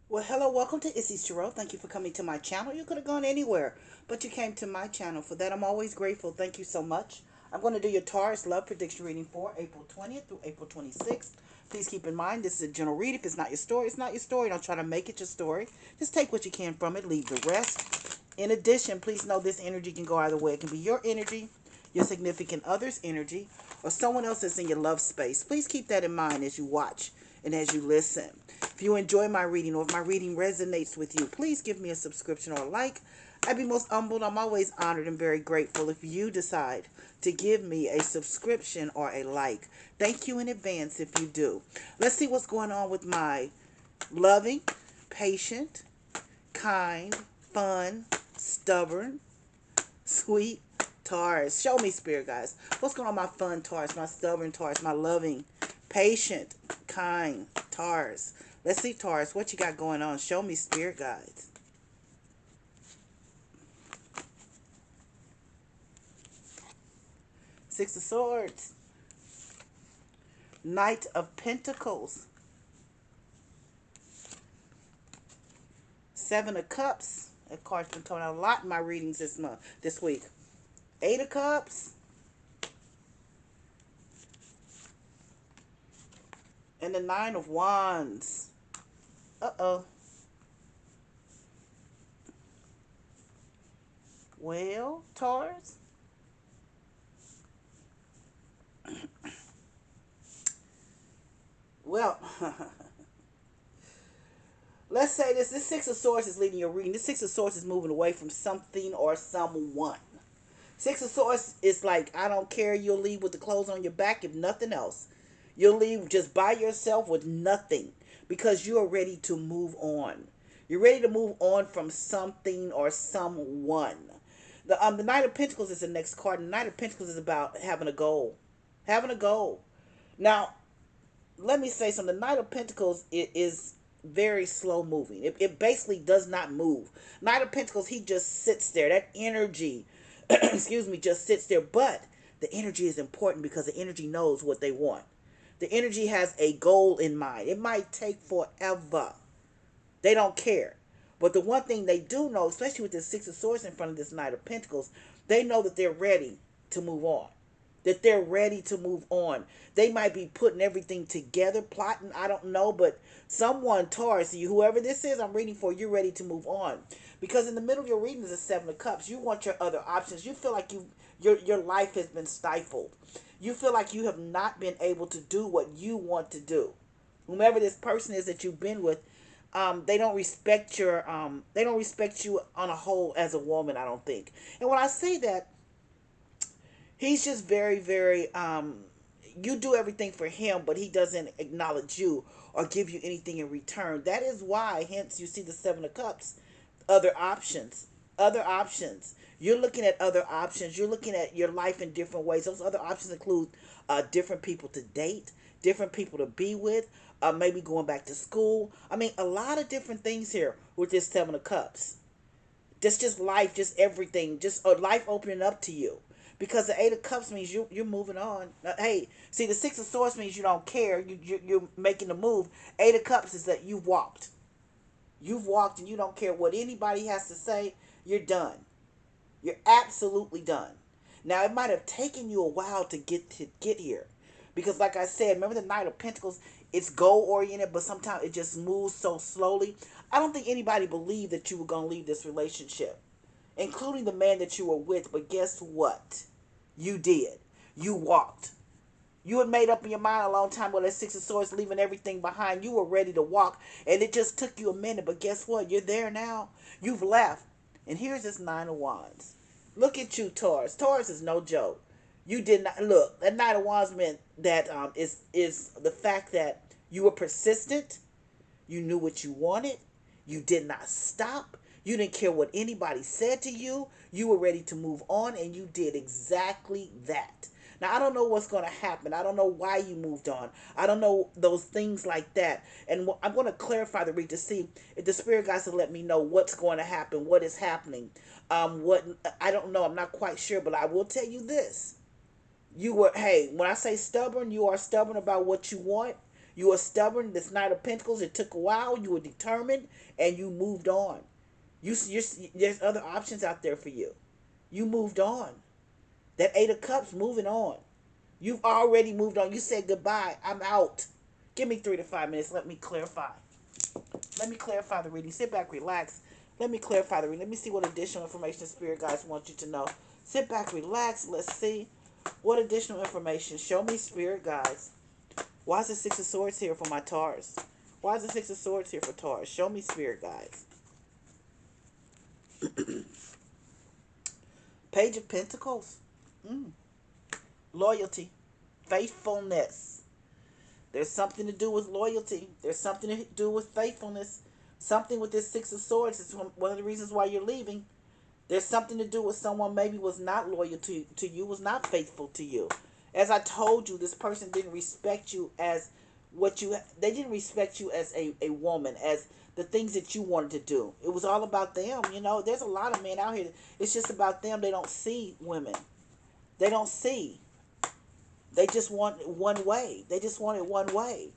Well, hello, welcome to Issy's Tarot. Thank you for coming to my channel. You could have gone anywhere, but you came to my channel. For that, I'm always grateful. Thank you so much. I'm going to do your Taurus love prediction reading for April 20th through April 26th. Please keep in mind, this is a general read. If it's not your story, it's not your story. Don't try to make it your story. Just take what you can from it, leave the rest. In addition, please know this energy can go either way. It can be your energy, your significant other's energy, or someone else that's in your love space. Please keep that in mind as you watch and as you listen. If you enjoy my reading or if my reading resonates with you, please give me a subscription or a like. I'd be most humbled. I'm always honored and very grateful if you decide to give me a subscription or a like. Thank you in advance if you do. Let's see what's going on with my loving, patient, kind, fun, stubborn, sweet Taurus. Show me, spirit guys. What's going on, my fun Taurus, my stubborn Taurus, my loving, patient, kind Taurus. Let's see, Taurus, what you got going on. Show me, spirit guides. Six of Swords. Knight of Pentacles. Seven of Cups. That card's been coming out a lot in my readings this week. Eight of Cups. And the Nine of Wands. Uh-oh. Well, Taurus. Well, let's say this Six of Swords is leading your reading. This Six of Swords is moving away from something or someone. Six of Swords is like, I don't care. You'll leave with the clothes on your back if nothing else. You'll leave just by yourself with nothing because you are ready to move on. You're ready to move on from something or someone. The Knight of Pentacles is the next card. The Knight of Pentacles is about having a goal. Having a goal. Now, let me say something. The Knight of Pentacles is very slow moving. It basically does not move. Knight of Pentacles, he just sits there. That energy, excuse me, just sits there. But the energy is important because the energy knows what they want. The energy has a goal in mind. It might take forever. They don't care. But the one thing they do know, especially with this Six of Swords in front of this Knight of Pentacles, they know that they're ready to move on. That they're ready to move on. They might be putting everything together, plotting, I don't know, but someone, Taurus, whoever this is I'm reading for, you're ready to move on. Because in the middle of your reading is a Seven of Cups. You want your other options. You feel like your life has been stifled. You feel like you have not been able to do what you want to do. Whomever this person is that you've been with, they don't respect they don't respect you on a whole as a woman, I don't think. And when I say that, he's just very, very, you do everything for him, but he doesn't acknowledge you or give you anything in return. That is why, hence, you see the Seven of Cups. Other options. Other options. You're looking at other options. You're looking at your life in different ways. Those other options include different people to date, different people to be with, maybe going back to school. I mean, a lot of different things here with this Seven of Cups. Just life, just everything, just a life opening up to you. Because the Eight of Cups means you're moving on. Hey, see, the Six of Swords means you don't care. You're making the move. Eight of Cups is that you've walked. You've walked and you don't care what anybody has to say. You're done. You're absolutely done. Now, it might have taken you a while to get here. Because like I said, remember the Knight of Pentacles? It's goal oriented, but sometimes it just moves so slowly. I don't think anybody believed that you were going to leave this relationship, including the man that you were with. But guess what? You did. You walked. You had made up in your mind a long time ago that Six of Swords, leaving everything behind. You were ready to walk, and it just took you a minute. But guess what? You're there now. You've left. And here's this Nine of Wands. Look at you, Taurus. Taurus is no joke. You did not look. That Nine of Wands meant that is the fact that you were persistent. You knew what you wanted. You did not stop. You didn't care what anybody said to you. You were ready to move on, and you did exactly that. Now, I don't know what's going to happen. I don't know why you moved on. I don't know those things like that. And I'm going to clarify the read to see if the spirit guides will let me know what's going to happen, what is happening. What I don't know. I'm not quite sure, but I will tell you this. You were, hey, when I say stubborn, you are stubborn about what you want. You were stubborn. This Knight of Pentacles, it took a while. You were determined, and you moved on. There's other options out there for you. You moved on. That Eight of Cups, moving on. You've already moved on. You said goodbye. I'm out. Give me 3 to 5 minutes. Let me clarify. Let me clarify the reading. Sit back, relax. Let me clarify the reading. Let me see what additional information the Spirit guides want you to know. Sit back, relax. Let's see what additional information. Show me, Spirit guides. Why is the Six of Swords here for my Taurus? Why is the Six of Swords here for Taurus? Show me, Spirit guides. Page of Pentacles. Loyalty. Faithfulness. There's something to do with loyalty. There's something to do with faithfulness. Something with this Six of Swords is one of the reasons why you're leaving. There's something to do with someone maybe was not loyal to you, was not faithful to you. As I told you, this person didn't respect you as they didn't respect you as a woman, as the things that you wanted to do. It was all about them. There's a lot of men out here. It's just about them. They don't see women. They don't see. They just want one way. They just want it one way.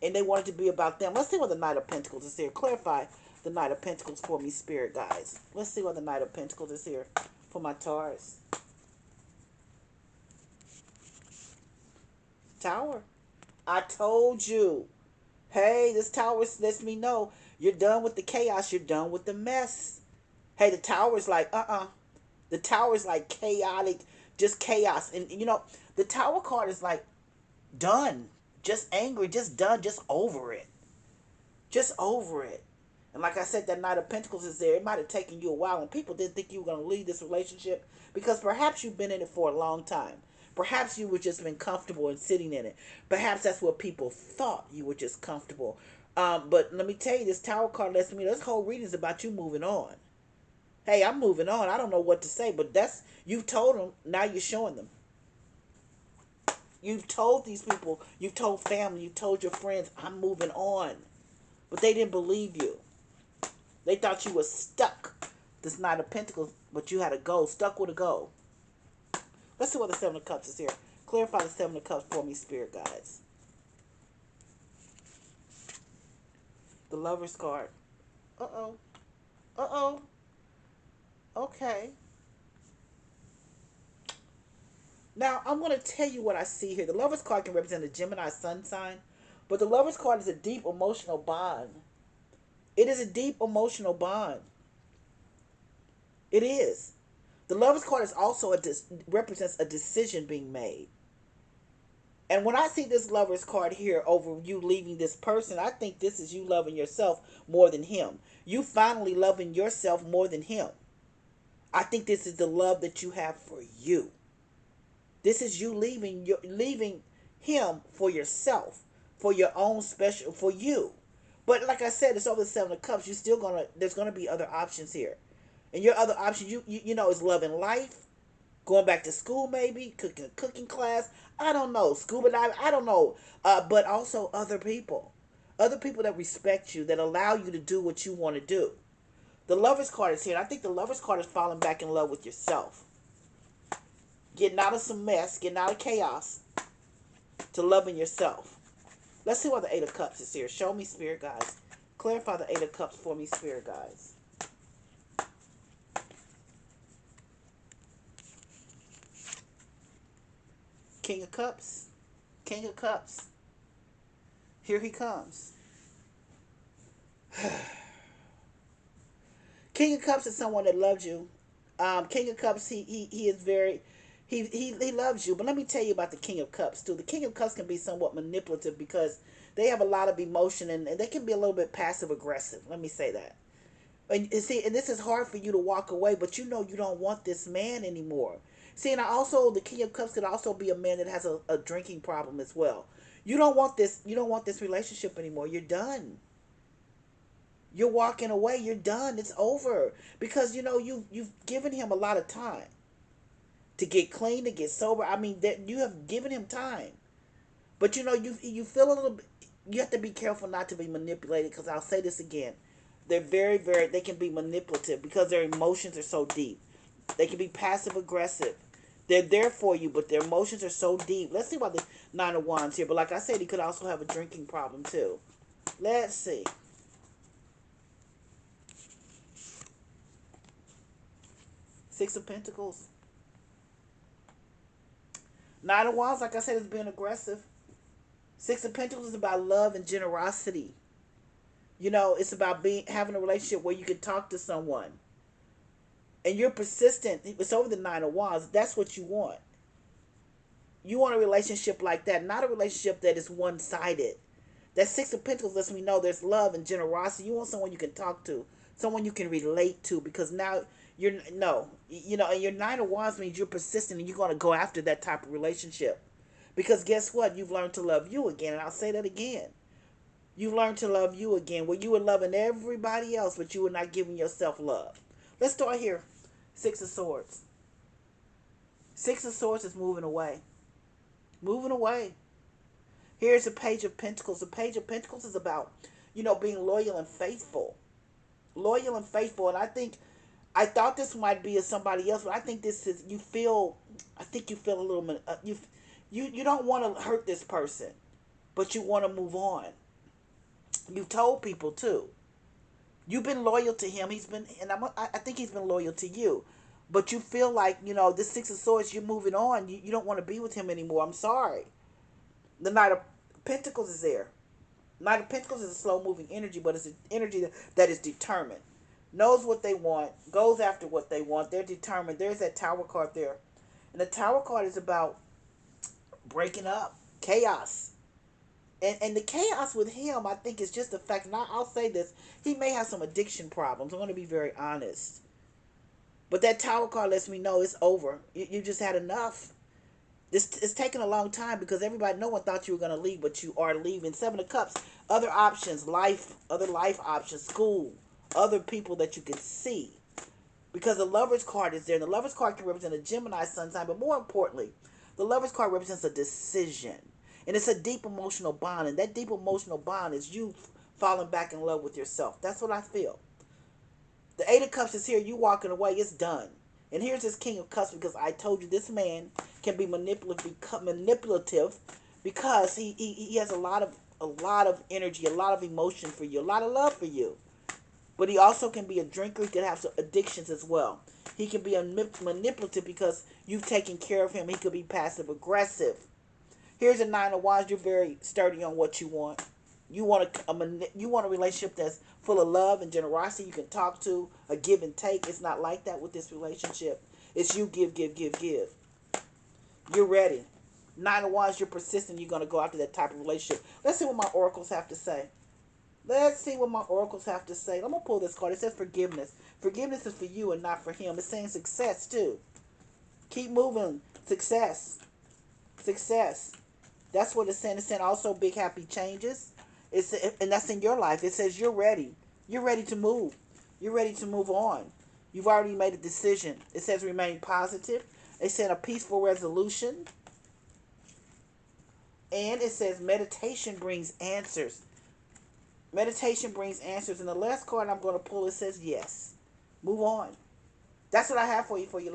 And they want it to be about them. Let's see what the Knight of Pentacles is here. Clarify the Knight of Pentacles for me, Spirit guys. Let's see what the Knight of Pentacles is here for my Taurus. Tower. I told you. Hey, this Tower lets me know you're done with the chaos. You're done with the mess. Hey, the Tower is like, The Tower is like chaotic, just chaos. And, the Tower card is like, done. Just angry, just done, just over it. Just over it. And like I said, that Knight of Pentacles is there. It might have taken you a while, and people didn't think you were going to leave this relationship because perhaps you've been in it for a long time. Perhaps you were just been comfortable in sitting in it. Perhaps that's what people thought, you were just comfortable. But let me tell you, this Tower card lets me know this whole reading is about you moving on. Hey, I'm moving on. I don't know what to say, but you've told them, now you're showing them. You've told these people, you've told family, you've told your friends, I'm moving on. But they didn't believe you. They thought you were stuck. This Knight of Pentacles, but you had a goal, stuck with a goal. Let's see what the Seven of Cups is here. Clarify the Seven of Cups for me, Spirit guides. The Lover's card. Uh-oh. Uh-oh. Okay. Now, I'm going to tell you what I see here. The Lover's card can represent a Gemini sun sign, but the Lover's card is a deep emotional bond. It is a deep emotional bond. It is. The Lover's card is also represents a decision being made. And when I see this Lover's card here over you leaving this person, I think this is you loving yourself more than him. You finally loving yourself more than him. I think this is the love that you have for you. This is you leaving him for yourself, for your own special, for you. But like I said, it's over the Seven of Cups. There's gonna be other options here, and your other option, is loving life, going back to school, maybe cooking class. I don't know, scuba diving. I don't know, but also other people that respect you, that allow you to do what you want to do. The Lover's card is here. And I think the Lover's card is falling back in love with yourself. Getting out of some mess, getting out of chaos, to loving yourself. Let's see what the Eight of Cups is here. Show me, Spirit guides. Clarify the Eight of Cups for me, Spirit guides. King of Cups. King of Cups. Here he comes. King of Cups is someone that loves you. King of Cups, he is very... He loves you. But let me tell you about the King of Cups too. The King of Cups can be somewhat manipulative because they have a lot of emotion, and they can be a little bit passive aggressive. Let me say that. And see, and this is hard for you to walk away, but you don't want this man anymore. See, and the King of Cups could also be a man that has a drinking problem as well. You don't want this relationship anymore. You're done. You're walking away. You're done. It's over. Because you've given him a lot of time to get clean, to get sober. I mean, that you have given him time. But you feel a little bit, you have to be careful not to be manipulated, because I'll say this again. They're very, they can be manipulative because their emotions are so deep. They can be passive aggressive. They're there for you, but their emotions are so deep. Let's see about the Nine of Wands here. But like I said, he could also have a drinking problem too. Let's see. Six of Pentacles. Nine of Wands, like I said, is being aggressive. Six of Pentacles is about love and generosity. You know, it's about having a relationship where you can talk to someone. And you're persistent. It's over the Nine of Wands. That's what you want. You want a relationship like that, not a relationship that is one-sided. That Six of Pentacles lets me know there's love and generosity. You want someone you can talk to, someone you can relate to, because now you're no, you know, and your Nine of Wands means you're persistent and you're going to go after that type of relationship. Because guess what? You've learned to love you again, and I'll say that again. You've learned to love you again, where you were loving everybody else, but you were not giving yourself love. Let's start here. Six of Swords. Six of Swords is moving away. Moving away. Here's a Page of Pentacles. The Page of Pentacles is about, you know, being loyal and faithful. Loyal and faithful. And I thought this might be somebody else, but I think this is, I think you feel a little, you don't want to hurt this person, but you want to move on. You've told people too. You've been loyal to him. He's been, and I think he's been loyal to you. But you feel like, you know, this Six of Swords, you're moving on. You don't want to be with him anymore. I'm sorry. The Knight of Pentacles is there. Knight of Pentacles is a slow-moving energy, but it's an energy that is determined. Knows what they want, goes after what they want. They're determined. There's that Tower card there. And the Tower card is about breaking up, chaos. And the chaos with him, I think, is just the fact, and I'll say this, he may have some addiction problems. I'm going to be very honest. But that Tower card lets me know it's over. You just had enough. It's taken a long time because no one thought you were going to leave, but you are leaving. Seven of Cups, other options, other life options, school, other people that you can see. Because the Lover's card is there. And the Lover's card can represent a Gemini sun sign, but more importantly, the Lover's card represents a decision. And it's a deep emotional bond. And that deep emotional bond is you falling back in love with yourself. That's what I feel. The Eight of Cups is here. You walking away. It's done. And here's this King of Cups, because I told you this man can be manipulative because he has a lot of energy, a lot of emotion for you, a lot of love for you. But he also can be a drinker. He can have some addictions as well. He can be manipulative because you've taken care of him. He could be passive aggressive. Here's a Nine of Wands. You're very sturdy on what you want. You want a relationship that's full of love and generosity. You can talk to, a give and take. It's not like that with this relationship. It's you give, give, give, give. You're ready. Nine of Wands, you're persistent. You're going to go after that type of relationship. Let's see what my oracles have to say. Let's see what my oracles have to say. I'm going to pull this card. It says forgiveness. Forgiveness is for you and not for him. It's saying success too. Keep moving. Success. Success. That's what it's saying. It's saying also big happy changes. And that's in your life. It says you're ready. You're ready to move. You're ready to move on. You've already made a decision. It says remain positive. It said a peaceful resolution. And it says meditation brings answers. Meditation brings answers. And the last card I'm going to pull, it says yes. Move on. That's what I have for you love.